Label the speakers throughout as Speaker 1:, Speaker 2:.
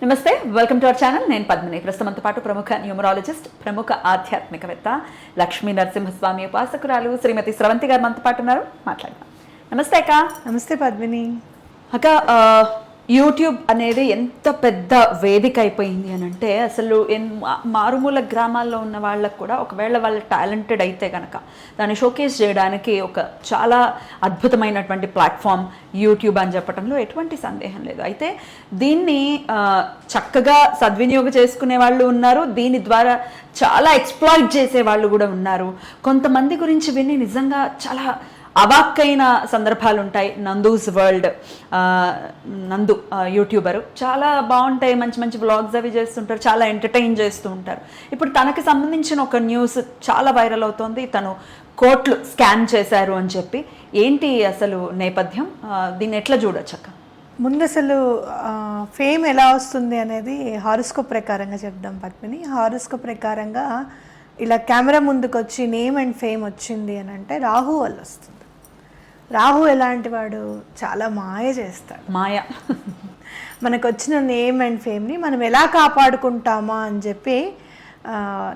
Speaker 1: నమస్తే, welcome to our channel. నేను పద్మిని. ప్రస్తుతంతో పాటు ప్రముఖ న్యూమరాలజిస్ట్, ప్రముఖ ఆధ్యాత్మికవేత్త, లక్ష్మీ నరసింహస్వామి ఉపాసకురాలు శ్రీమతి స్రవంతి గారు మనతో పాటు ఉన్నారు. మాట్లాడదాం. నమస్తే అక్క.
Speaker 2: నమస్తే పద్మిని.
Speaker 1: అక్క, యూట్యూబ్ అనేది ఎంత పెద్ద వేదిక అయిపోయింది అని అంటే, అసలు మారుమూల గ్రామాల్లో ఉన్న వాళ్ళకు కూడా ఒకవేళ వాళ్ళు టాలెంటెడ్ అయితే కనుక దాన్ని షోకేస్ చేయడానికి ఒక చాలా అద్భుతమైనటువంటి ప్లాట్ఫామ్ యూట్యూబ్ అని చెప్పడంలో ఎటువంటి సందేహం లేదు. అయితే దీన్ని చక్కగా సద్వినియోగం చేసుకునే వాళ్ళు ఉన్నారు, దీని ద్వారా చాలా ఎక్స్ప్లాయిట్ చేసే వాళ్ళు కూడా ఉన్నారు. కొంతమంది గురించి విని నిజంగా చాలా అవాక్కైన సందర్భాలు ఉంటాయి. నందూస్ వరల్డ్, నందు యూట్యూబరు, చాలా బాగుంటాయి, మంచి మంచి వ్లాగ్స్ అవి చేస్తుంటారు, చాలా ఎంటర్టైన్ చేస్తూ ఉంటారు. ఇప్పుడు తనకి సంబంధించిన ఒక న్యూస్ చాలా వైరల్ అవుతోంది. తను కోట్లు స్కామ్ చేశారు అని చెప్పి. ఏంటి అసలు నేపథ్యం, దీన్ని ఎట్లా చూడొచ్చు అక్క?
Speaker 2: ముందు అసలు ఫేమ్ ఎలా వస్తుంది అనేది హారోస్కోప్ ప్రకారంగా చెప్దాం పద్మిని. హారోస్కోప్ ప్రకారంగా ఇలా కెమెరా ముందుకు వచ్చి నేమ్ అండ్ ఫేమ్ వచ్చింది అని అంటే రాహు వల్ల వస్తుంది. రాహు ఎలాంటి వాడు, చాలా మాయ చేస్తాడు.
Speaker 1: మాయ
Speaker 2: మనకు వచ్చిన నేమ్ అండ్ ఫేమ్ని మనం ఎలా కాపాడుకుంటామా అని చెప్పి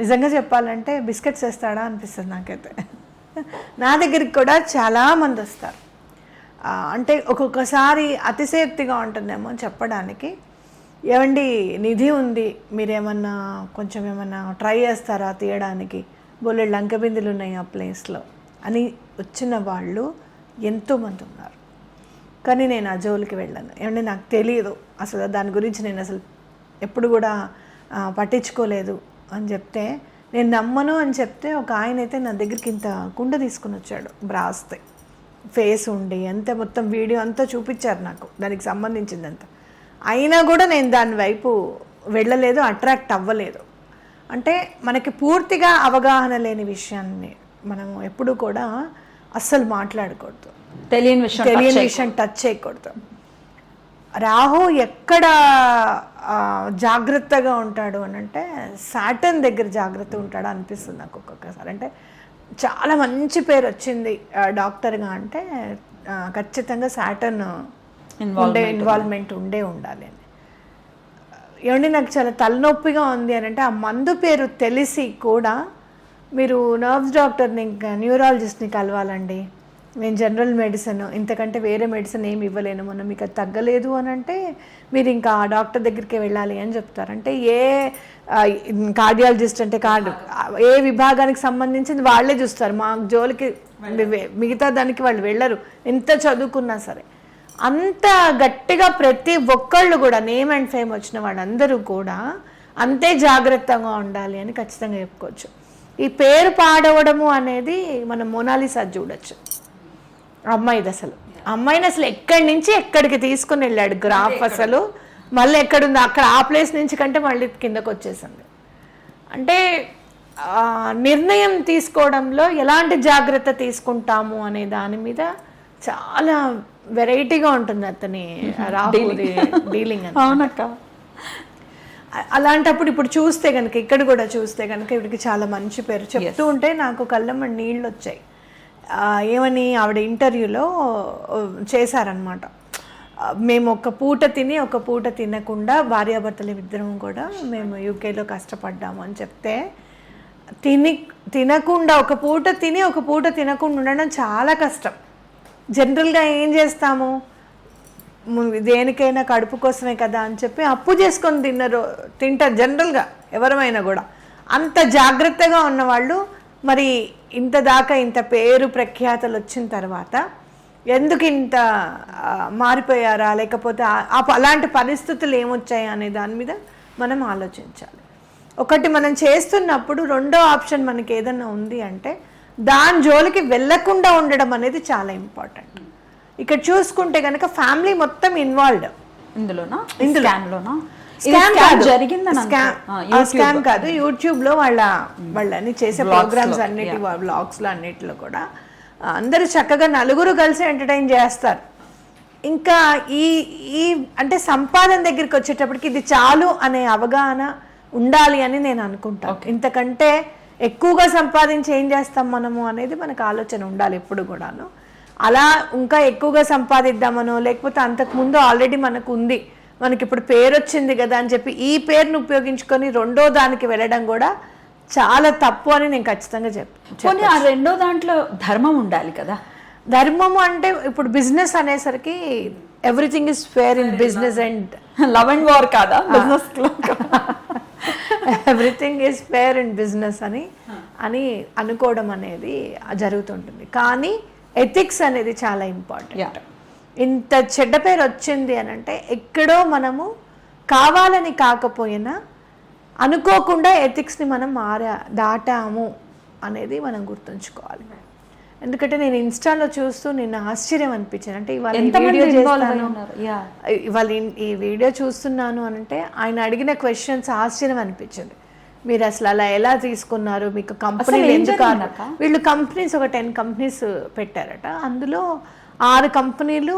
Speaker 2: నిజంగా చెప్పాలంటే బిస్కెట్స్ వేస్తాడా అనిపిస్తుంది నాకైతే. నా దగ్గరికి కూడా చాలామంది వస్తారు. అంటే ఒక్కొక్కసారి అతిశయోక్తిగా ఉంటుందేమో చెప్పడానికి, ఏమండి నిధి ఉంది, మీరేమన్నా కొంచెం ఏమన్నా ట్రై చేస్తారా తీయడానికి, బోలెడు లంకబిందులు ఉన్నాయి ఆ ప్లేస్లో అని వచ్చిన వాళ్ళు ఎంతోమంది ఉన్నారు. కానీ నేను ఆ జోలికి వెళ్ళాను. ఏమంటే నాకు తెలియదు అసలు దాని గురించి, నేను అసలు ఎప్పుడు కూడా పట్టించుకోలేదు అని చెప్తే, నేను నమ్మను అని చెప్తే ఒక ఆయన అయితే నా దగ్గరికి ఇంత కుండ తీసుకుని వచ్చాడు, బ్రాస్తే ఫేస్ ఉండి అంతే, మొత్తం వీడియో అంతా చూపించారు నాకు దానికి సంబంధించిందంతా. అయినా కూడా నేను దాని వైపు వెళ్ళలేదు, అట్రాక్ట్ అవ్వలేదు. అంటే మనకి పూర్తిగా అవగాహన లేని విషయాన్ని మనం ఎప్పుడు కూడా అస్సలు మాట్లాడకూడదు, తెలియని విషయం టచ్ చేయకూడదు. రాహు ఎక్కడ జాగ్రత్తగా ఉంటాడు అని అంటే సాటర్న్ దగ్గర జాగ్రత్త ఉంటాడు అనిపిస్తుంది నాకు ఒక్కొక్కసారి. అంటే చాలా మంచి పేరు వచ్చింది డాక్టర్గా అంటే ఖచ్చితంగా సాటర్న్ ఇన్వాల్వ్మెంట్ ఉండాలి అని. ఏమంటే నాకు చాలా తలనొప్పిగా ఉంది అని అంటే, ఆ మందు పేరు తెలిసి కూడా మీరు నర్వ్స్ డాక్టర్ని, ఇంకా న్యూరాలజిస్ట్ని కలవాలండి, నేను జనరల్ మెడిసిన్ ఇంతకంటే వేరే మెడిసిన్ ఏమి ఇవ్వలేను, మొన్న మీకు అది తగ్గలేదు అని అంటే మీరు ఇంకా ఆ డాక్టర్ దగ్గరికి వెళ్ళాలి అని చెప్తారు. అంటే ఏ కార్డియాలజిస్ట్ అంటే ఏ విభాగానికి సంబంధించింది వాళ్ళే చూస్తారు, మా జోలికి మిగతా దానికి వాళ్ళు వెళ్ళరు ఎంత చదువుకున్నా సరే. అంత గట్టిగా ప్రతి ఒక్కళ్ళు కూడా నేమ్ అండ్ ఫేమ్ వచ్చిన వాళ్ళందరూ కూడా అంతే జాగ్రత్తగా ఉండాలి అని ఖచ్చితంగా చెప్పుకోవచ్చు. ఈ పేరు పాడవడము అనేది మనం మోనాలిసా చూడొచ్చు. అమ్మాయిది అసలు, అమ్మాయిని అసలు ఎక్కడి నుంచి ఎక్కడికి తీసుకుని వెళ్ళాడు గ్రాఫ్, అసలు మళ్ళీ ఎక్కడుంది అక్కడ ఆ ప్లేస్ నుంచి కంటే మళ్ళీ కిందకు వచ్చేసింది. అంటే నిర్ణయం తీసుకోవడంలో ఎలాంటి జాగ్రత్త తీసుకుంటాము అనే దాని మీద చాలా వెరైటీగా ఉంటుంది అతని రాహుల్ డీలింగ్.
Speaker 1: అవునక్క.
Speaker 2: అలాంటప్పుడు ఇప్పుడు చూస్తే కనుక, ఇక్కడ కూడా చూస్తే కనుక ఇవిడికి చాలా మంచి పేరు చెప్తూ ఉంటే నాకు కళ్ళమ్మ నీళ్ళు వచ్చాయి. ఏమని ఆవిడ ఇంటర్వ్యూలో చేశారనమాట, మేము ఒక పూట తిని ఒక పూట తినకుండా భార్యాభర్తలు ఇద్దరం కూడా మేము యూకేలో కష్టపడ్డాము అని చెప్తే, తినకుండా ఒక పూట తిని ఒక పూట తినకుండా ఉండడం చాలా కష్టం. జనరల్గా ఏం చేస్తాము, దేనికైనా కడుపు కోసమే కదా అని చెప్పి అప్పు చేసుకొని తింటారు జనరల్గా ఎవరమైనా కూడా. అంత జాగ్రత్తగా ఉన్నవాళ్ళు మరి ఇంత దాకా ఇంత పేరు ప్రఖ్యాతలు వచ్చిన తర్వాత ఎందుకు ఇంత మారిపోయారా, లేకపోతే అలాంటి పరిస్థితులు ఏమొచ్చాయా అనే దాని మీద మనం ఆలోచించాలి. ఒకటి మనం చేస్తున్నప్పుడు రెండో ఆప్షన్ మనకి ఏదన్నా ఉంది అంటే దాని జోలికి వెళ్ళకుండా ఉండడం అనేది చాలా ఇంపార్టెంట్. ఇక్కడ చూసుకుంటే కనుక ఫ్యామిలీ మొత్తం ఇన్వాల్వ్డ్ స్కామ్ కాదు, యూట్యూబ్ లో వాళ్ళని చేసే ప్రోగ్రామ్స్ అన్నిటి వ్లాగ్స్ లో అన్నిటిలో కూడా అందరూ చక్కగా నలుగురు కలిసి ఎంటర్టైన్ చేస్తారు. ఇంకా ఈ అంటే సంపాదన దగ్గరికి వచ్చేటప్పటికి ఇది చాలు అనే అవగాహన ఉండాలి అని నేను అనుకుంటాను. ఇంతకంటే ఎక్కువగా సంపాదించి ఏం చేస్తాం మనము అనేది మనకు ఆలోచన ఉండాలి ఎప్పుడు కూడాను. అలా ఇంకా ఎక్కువగా సంపాదిద్దామనో, లేకపోతే అంతకుముందు ఆల్రెడీ మనకు ఉంది మనకి ఇప్పుడు పేరు వచ్చింది కదా అని చెప్పి ఈ పేరును ఉపయోగించుకొని రెండో దానికి వెళ్ళడం కూడా చాలా తప్పు అని నేను ఖచ్చితంగా
Speaker 1: పోనీ ఆ రెండో దాంట్లో ధర్మం ఉండాలి కదా.
Speaker 2: ధర్మము అంటే ఇప్పుడు బిజినెస్ అనేసరికి everything is fair in business and
Speaker 1: love and war కాదా బిజినెస్ లో?
Speaker 2: Everything is fair in business అని అనుకోవడం అనేది జరుగుతుంటుంది. కానీ ఎథిక్స్ అనేది చాలా ఇంపార్టెంట్. ఇంత చెడ్డ పేరు వచ్చింది అని అంటే ఎక్కడో మనము కావాలని కాకపోయినా అనుకోకుండా ఎథిక్స్ని మనం దాటాము అనేది మనం గుర్తుంచుకోవాలి. ఎందుకంటే నేను ఇన్స్టాలో చూస్తూ నిన్న ఆశ్చర్యం అనిపించాను. అంటే ఇవాళ ఈ వీడియో చూస్తున్నాను అంటే ఆయన అడిగిన క్వశ్చన్స్ ఆశ్చర్యం అనిపించింది. మీరు అసలు అలా ఎలా తీసుకున్నారు, మీకు కంపెనీలు ఎందుకు? వీళ్ళు కంపెనీస్ ఒక 10 కంపెనీస్ పెట్టారట. అందులో 6 కంపెనీలు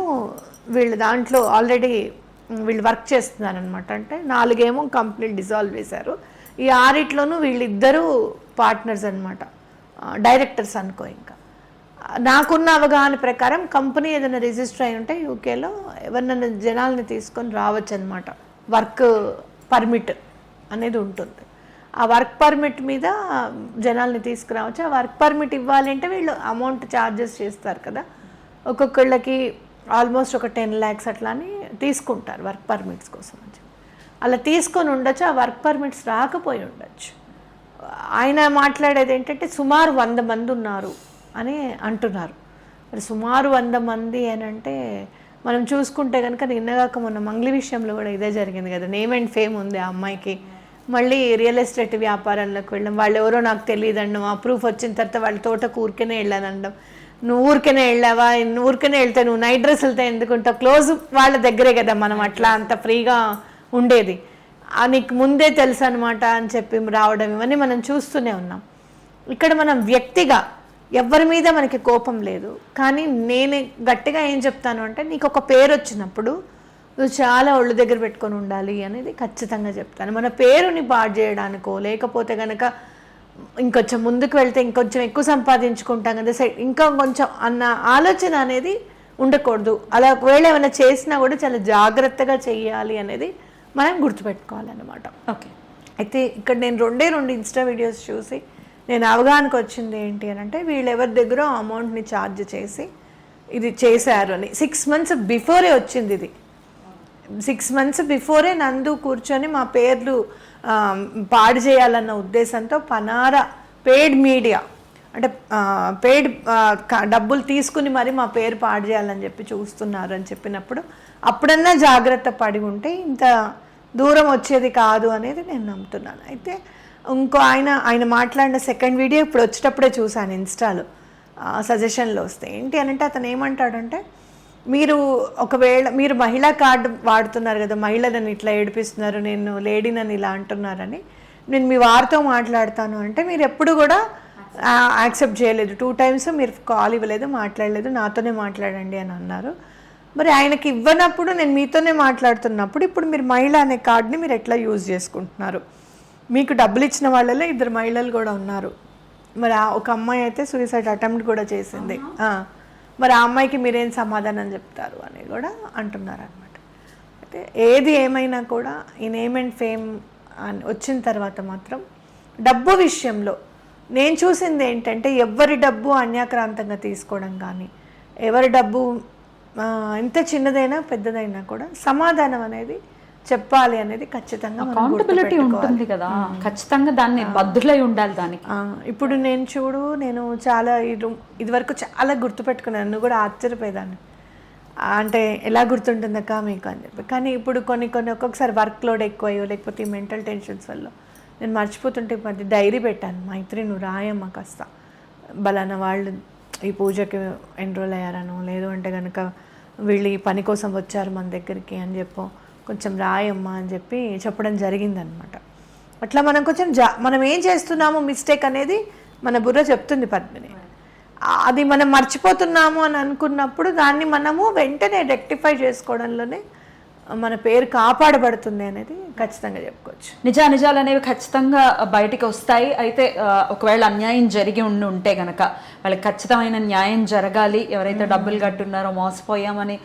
Speaker 2: వీళ్ళు దాంట్లో ఆల్రెడీ వీళ్ళు వర్క్ చేస్తున్నారు అనమాట. అంటే 4 ఏమో కంపెనీలు డిజాల్వ్ చేశారు. ఈ 6 వీళ్ళిద్దరూ పార్ట్నర్స్ అనమాట, డైరెక్టర్స్ అనుకో. ఇంకా నాకున్న అవగాహన ప్రకారం కంపెనీ ఏదైనా రిజిస్టర్ అయి ఉంటే యూకేలో ఎవరినైనా జనాల్ని తీసుకొని రావచ్చు అనమాట. వర్క్ పర్మిట్ అనేది ఉంటుంది. ఆ వర్క్ పర్మిట్ మీద జనాల్ని తీసుకురావచ్చు. ఆ వర్క్ పర్మిట్ ఇవ్వాలి అంటే వీళ్ళు అమౌంట్ ఛార్జెస్ చేస్తారు కదా, ఒక్కొక్కళ్ళకి ఆల్మోస్ట్ ఒక 10 lakhs అట్లా అని తీసుకుంటారు వర్క్ పర్మిట్స్ కోసం అని. అలా తీసుకొని ఉండొచ్చు, ఆ వర్క్ పర్మిట్స్ రాకపోయి ఉండొచ్చు. ఆయన మాట్లాడేది ఏంటంటే సుమారు 100 మంది ఉన్నారు అని అంటున్నారు. మరి సుమారు 100 మంది అని అంటే మనం చూసుకుంటే కనుక నిన్నగాక మొన్న మంగ్లీ విషయంలో కూడా ఇదే జరిగింది కదా. నేమ్ అండ్ ఫేమ్ ఉంది ఆ అమ్మాయికి. మళ్ళీ రియల్ ఎస్టేట్ వ్యాపారంలోకి వెళ్ళడం, వాళ్ళు ఎవరో నాకు తెలియదు అనడం, ఆ ప్రూఫ్ వచ్చిన తర్వాత వాళ్ళ తోటకు ఊరికేనే వెళ్ళానడం. నువ్వు ఊరికేనే వెళ్ళావా, ఊరికేనే వెళ్తే నువ్వు నైట్ డ్రెస్ వెళ్తే ఎందుకుంటావు, క్లోజ్ వాళ్ళ దగ్గరే కదా మనం అట్లా అంత ఫ్రీగా ఉండేది, నీకు ముందే తెలుసు అనమాట అని చెప్పి రావడం, ఇవన్నీ మనం చూస్తూనే ఉన్నాం. ఇక్కడ మనం వ్యక్తిగా ఎవరి మీద మనకి కోపం లేదు. కానీ నేను గట్టిగా ఏం చెప్తాను అంటే నీకు ఒక పేరు వచ్చినప్పుడు నువ్వు చాలా ఒళ్ళు దగ్గర పెట్టుకొని ఉండాలి అనేది ఖచ్చితంగా చెప్తాను. మన పేరుని పాడు చేయడానికో లేకపోతే కనుక ఇంకొంచెం ముందుకు వెళ్తే ఇంకొంచెం ఎక్కువ సంపాదించుకుంటాం కదా ఇంకా కొంచెం అన్న ఆలోచన అనేది ఉండకూడదు. అలా ఒకవేళ ఏమైనా చేసినా కూడా చాలా జాగ్రత్తగా చెయ్యాలి అనేది మనం గుర్తుపెట్టుకోవాలన్నమాట.
Speaker 1: ఓకే.
Speaker 2: అయితే ఇక్కడ నేను 2 ఇన్స్టా వీడియోస్ చూసి నేను అవగాహనకు వచ్చింది ఏంటి అని అంటే వీళ్ళు ఎవరి దగ్గర అమౌంట్ని ఛార్జ్ చేసి ఇది చేశారు అని 6 months బిఫోరే వచ్చింది. ఇది 6 months బిఫోరే నందు కూర్చొని మా పేర్లు పాడు చేయాలన్న ఉద్దేశంతో పనారా పెయిడ్ మీడియా అంటే పెయిడ్ డబ్బులు తీసుకుని మరి మా పేరు పాడు చేయాలని చెప్పి చూస్తున్నారు అని చెప్పినప్పుడు అప్పుడన్నా జాగ్రత్త పడి ఉంటే ఇంత దూరం వచ్చేది కాదు అనేది నేను నమ్ముతున్నాను. అయితే ఇంకో ఆయన మాట్లాడిన సెకండ్ వీడియో ఇప్పుడు వచ్చేటప్పుడే చూశాను ఇన్స్టాలో సజెషన్లో వస్తే. ఏంటి అని అంటే అతను ఏమంటాడంటే మీరు ఒకవేళ మీరు మహిళా కార్డు వాడుతున్నారు కదా, మహిళలను ఇట్లా ఏడిపిస్తున్నారు, నేను లేడీనని ఇలా అంటున్నారని, నేను మీ వారితో మాట్లాడతాను అంటే మీరు ఎప్పుడు కూడా యాక్సెప్ట్ చేయలేదు. 2 times మీరు కాల్ ఇవ్వలేదు, మాట్లాడలేదు, నాతోనే మాట్లాడండి అని అన్నారు. మరి ఆయనకి ఇవ్వనప్పుడు నేను మీతోనే మాట్లాడుతున్నప్పుడు ఇప్పుడు మీరు మహిళ అనే కార్డుని మీరు ఎట్లా యూజ్ చేసుకుంటున్నారు? మీకు డబ్బులు ఇచ్చిన వాళ్ళలో 2 మహిళలు కూడా ఉన్నారు. మరి ఒక అమ్మాయి అయితే సూసైడ్ అటెంప్ట్ కూడా చేసింది. మరి ఆ అమ్మాయికి మీరేం సమాధానం చెప్తారు అని కూడా అంటున్నారు అనమాట. అయితే ఏది ఏమైనా కూడా ఈ నేమ్ అండ్ ఫేమ్ వచ్చిన తర్వాత మాత్రం డబ్బు విషయంలో నేను చూసింది ఏంటంటే ఎవరి డబ్బు అన్యాక్రాంతంగా తీసుకోవడం కానీ, ఎవరి డబ్బు ఎంత చిన్నదైనా పెద్దదైనా కూడా సమాధానం అనేది చెప్పాలి అనేది ఖచ్చితంగా
Speaker 1: అకౌంటబిలిటీ ఉంటుంది కదా, ఖచ్చితంగా దాన్ని బద్దులై ఉండాలి దానికి.
Speaker 2: ఇప్పుడు నేను చాలా ఇదివరకు చాలా గుర్తుపెట్టుకున్నాను, నువ్వు కూడా ఆశ్చర్యపోయేదాన్ని. అంటే ఎలా గుర్తుంటుందక్క మీకు అని చెప్పి. కానీ ఇప్పుడు కొన్ని ఒక్కొక్కసారి వర్క్ లోడ్ ఎక్కువయ్యో లేకపోతే ఈ మెంటల్ టెన్షన్స్ వల్ల నేను మర్చిపోతుంటే మధ్య డైరీ పెట్టాను, మైత్రి నువ్వు రాయమ్మా కాస్త, బలానా వాళ్ళు ఈ పూజకి ఎన్రోల్ అయ్యారనో లేదు అంటే కనుక వీళ్ళు ఈ పని కోసం వచ్చారు మన దగ్గరికి అని చెప్పో కొంచెం రాయమ్మా అని చెప్పి చెప్పడం జరిగిందనమాట. అట్లా మనం కొంచెం మనం ఏం చేస్తున్నామో మిస్టేక్ అనేది మన బుర్ర చెప్తుంది పద్మిని. అది మనం మర్చిపోతున్నాము అని అనుకున్నప్పుడు దాన్ని మనము వెంటనే రెక్టిఫై చేసుకోవడంలోనే మన పేరు కాపాడబడుతుంది అనేది ఖచ్చితంగా చెప్పుకోవచ్చు.
Speaker 1: నిజాలు అనేవి ఖచ్చితంగా బయటికి వస్తాయి. అయితే ఒకవేళ అన్యాయం జరిగి ఉంటే గనక వాళ్ళకి ఖచ్చితమైన న్యాయం జరగాలి. ఎవరైతే డబ్బులు కట్టున్నారో మోసపోయామని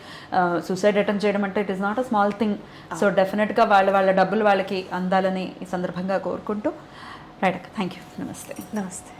Speaker 1: సూసైడ్ అటెంప్ట్ చేయడం అంటే it is not a small thing. So డెఫినెట్గా వాళ్ళ డబ్బులు వాళ్ళకి అందాలని ఈ సందర్భంగా కోరుకుంటూ రైట్ అక్క, థ్యాంక్ యూ. నమస్తే.
Speaker 2: నమస్తే.